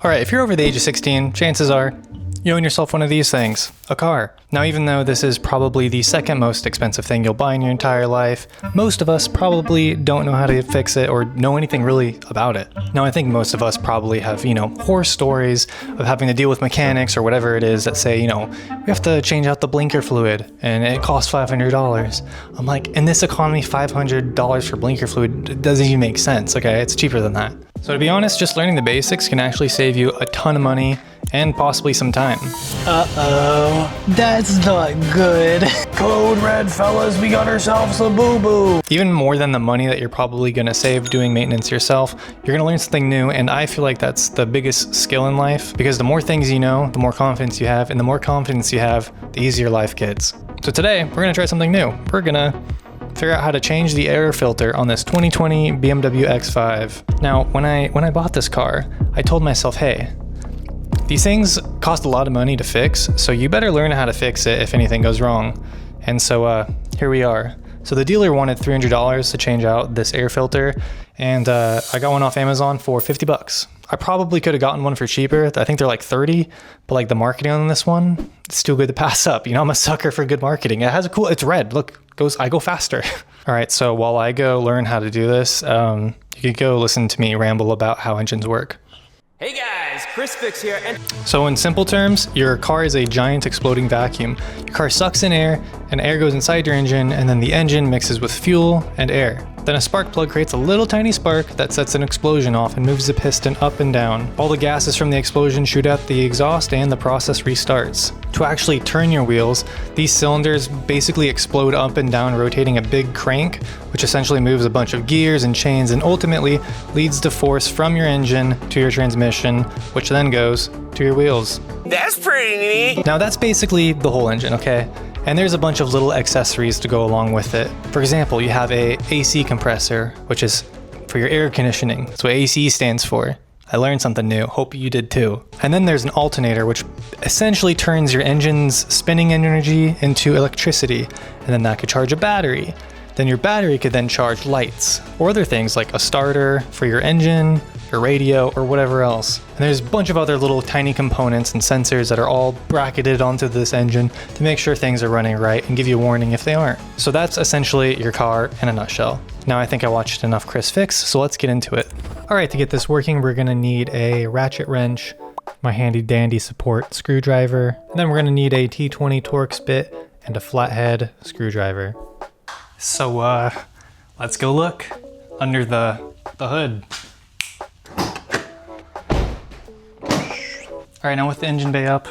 Alright, if you're over the age of 16, chances are you own yourself one of these things, a car. Now, even though this is probably the second most expensive thing you'll buy in your entire life, most of us probably don't know how to fix it or know anything really about it. Now, I think most of us probably have, horror stories of having to deal with mechanics or whatever it is that say, we have to change out the blinker fluid and it costs $500. I'm like, in this economy, $500 for blinker fluid doesn't even make sense, okay? It's cheaper than that. So to be honest, just learning the basics can actually save you a ton of money and possibly some time. Uh-oh, that's not good. Code red, fellas, we got ourselves a boo-boo. Even more than the money that you're probably gonna save doing maintenance yourself, you're gonna learn something new, and I feel like that's the biggest skill in life, because the more things you know, the more confidence you have, and the more confidence you have, the easier life gets. So today, we're gonna try something new. We're gonna figure out how to change the air filter on this 2020 BMW X5. Now, when I bought this car, I told myself, hey, these things cost a lot of money to fix, so you better learn how to fix it if anything goes wrong. And so here we are. So the dealer wanted $300 to change out this air filter, and I got one off Amazon for 50 bucks. I probably could have gotten one for cheaper. I think they're like 30, but like the marketing on this one, it's too good to pass up. I'm a sucker for good marketing. It has it's red. Look, I go faster. All right, so while I go learn how to do this, you can go listen to me ramble about how engines work. Hey guys, Chris Fix here, and so in simple terms, your car is a giant exploding vacuum. Your car sucks in air, and air goes inside your engine, and then the engine mixes with fuel and air. Then a spark plug creates a little tiny spark that sets an explosion off and moves the piston up and down. All the gases from the explosion shoot out the exhaust and the process restarts. To actually turn your wheels, these cylinders basically explode up and down, rotating a big crank, which essentially moves a bunch of gears and chains and ultimately leads the force from your engine to your transmission, which then goes to your wheels. that's pretty neat. Now that's basically the whole engine, okay? And there's a bunch of little accessories to go along with it. For example, you have a AC compressor, which is for your air conditioning. That's what AC stands for. I learned something new, hope you did too. And then there's an alternator, which essentially turns your engine's spinning energy into electricity, and then that could charge a battery. Then your battery could then charge lights, or other things like a starter for your engine, your radio, or whatever else. And there's a bunch of other little tiny components and sensors that are all bracketed onto this engine to make sure things are running right and give you a warning if they aren't. So that's essentially your car in a nutshell. Now I think I watched enough Chris Fix, so let's get into it. All right, to get this working, we're gonna need a ratchet wrench, my handy dandy support screwdriver, and then we're gonna need a T20 Torx bit and a flathead screwdriver. So let's go look under the hood. All right, now with the engine bay up,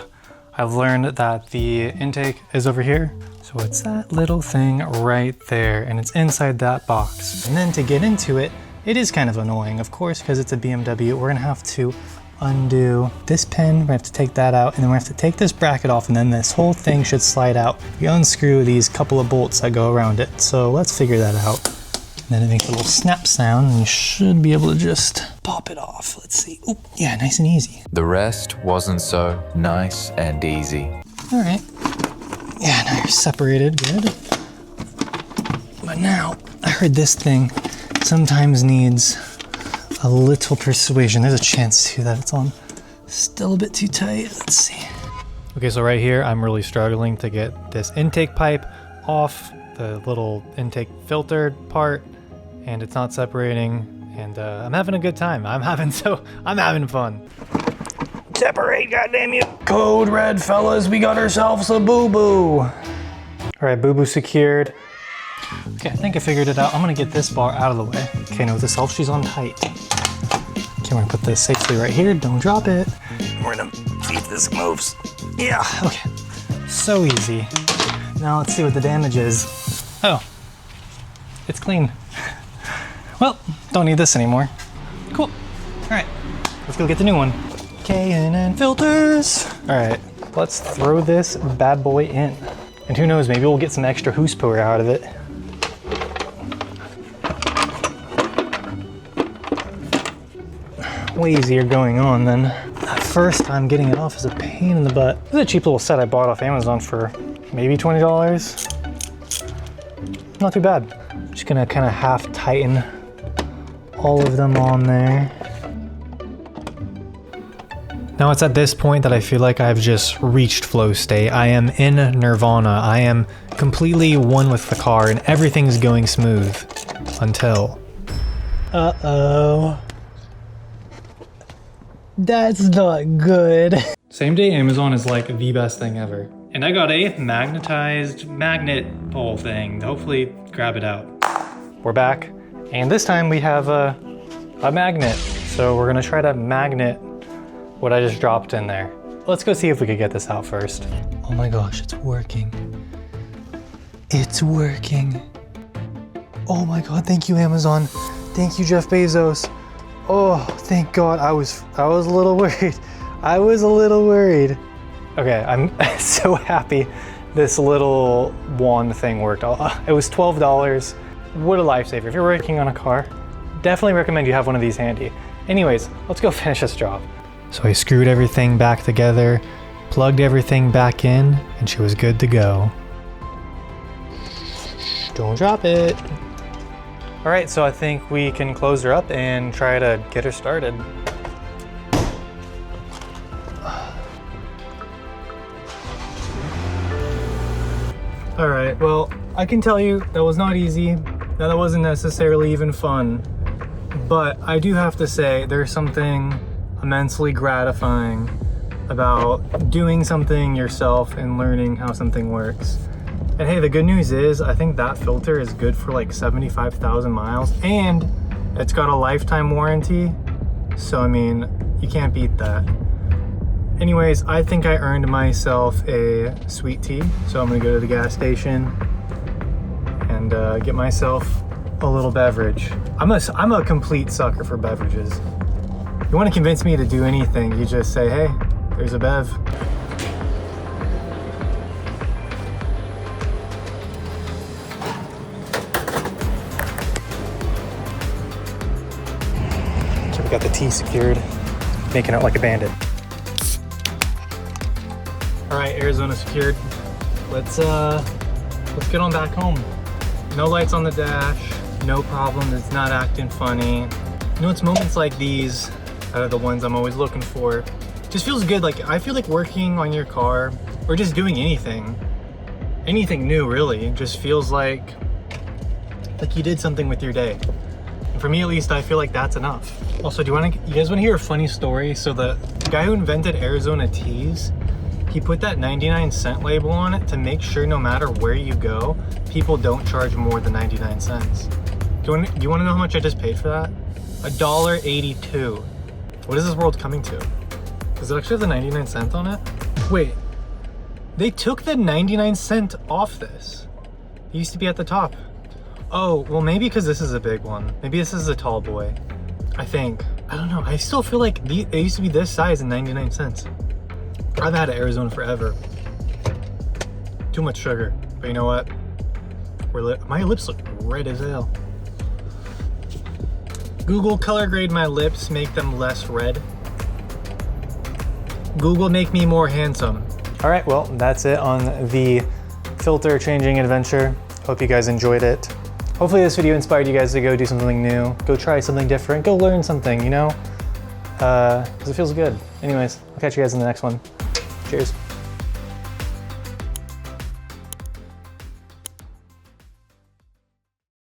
I've learned that the intake is over here. So it's that little thing right there, and it's inside that box. And then to get into it, it is kind of annoying, of course, because it's a BMW. We're gonna have to undo this pin, we have to take that out, and then we have to take this bracket off, and then this whole thing should slide out. You unscrew these couple of bolts that go around it. So let's figure that out. And then it makes a little snap sound, and you should be able to just pop it off. Let's see. Oh, yeah, nice and easy. The rest wasn't so nice and easy. All right. Yeah, now you're separated, good. But now, I heard this thing sometimes needs a little persuasion. There's a chance too that it's on still a bit too tight. Let's see. Okay, so right here, I'm really struggling to get this intake pipe off the little intake filter part, and it's not separating, and I'm having a good time. I'm having fun. Separate, goddamn you. Code red, fellas, we got ourselves a boo-boo. All right, boo-boo secured. Okay, I think I figured it out. I'm gonna get this bar out of the way. Okay, now with the self, she's on tight. Okay, we're gonna put this safely right here. Don't drop it. We're gonna see if this moves. Yeah, okay. So easy. Now let's see what the damage is. Oh, it's clean. Well, don't need this anymore. Cool. All right, let's go get the new one. K&N filters. All right, let's throw this bad boy in. And who knows, maybe we'll get some extra horsepower out of it. Way easier going on than that first time getting it off is a pain in the butt. This is a cheap little set I bought off Amazon for maybe $20. Not too bad. Just gonna kind of half tighten all of them on there. Now it's at this point that I feel like I've just reached flow state. I am in nirvana. I am completely one with the car and everything's going smooth until... Uh-oh. That's not good. Same day Amazon is like the best thing ever. And I got a magnetized magnet pole thing. Hopefully grab it out. We're back. And this time we have a magnet. So we're gonna try to magnet what I just dropped in there. Let's go see if we could get this out first. Oh my gosh, it's working. It's working. Oh my God, thank you, Amazon. Thank you, Jeff Bezos. Oh, thank God. I was a little worried. I was a little worried. Okay, I'm so happy this little wand thing worked. It was $12. What a lifesaver. If you're working on a car, definitely recommend you have one of these handy. Anyways, let's go finish this job. So I screwed everything back together, plugged everything back in, and she was good to go. Don't drop it. All right, so I think we can close her up and try to get her started. All right, well, I can tell you that was not easy. That wasn't necessarily even fun, but I do have to say there's something immensely gratifying about doing something yourself and learning how something works. And hey, the good news is I think that filter is good for like 75,000 miles and it's got a lifetime warranty. So I mean, you can't beat that. Anyways, I think I earned myself a sweet tea. So I'm gonna go to the gas station and get myself a little beverage. I'm a complete sucker for beverages. You want to convince me to do anything, you just say, hey, there's a bev. So we got the tea secured, making it like a bandit. All right, Arizona secured. Let's get on back home. No lights on the dash, no problem, it's not acting funny. You know, it's moments like these that are the ones I'm always looking for. Just feels good. Like, I feel like working on your car or just doing anything new really, just feels like you did something with your day. And for me at least, I feel like that's enough. Also, you guys wanna hear a funny story? So the guy who invented Arizona teas, he put that 99-cent label on it to make sure no matter where you go, people don't charge more than 99 cents. Do you wanna know how much I just paid for that? $1.82. What is this world coming to? Does it actually have the 99 cent on it? Wait, they took the 99 cent off this. It used to be at the top. Oh, well maybe because this is a big one. Maybe this is a tall boy, I think. I don't know, I still feel like it used to be this size and 99 cents. I've had Arizona forever. Too much sugar, but you know what? My lips look red as hell. Google color grade my lips, make them less red. Google make me more handsome. All right, well, that's it on the filter changing adventure. Hope you guys enjoyed it. Hopefully this video inspired you guys to go do something new, go try something different, go learn something, you know? Because it feels good. Anyways, I'll catch you guys in the next one. Cheers.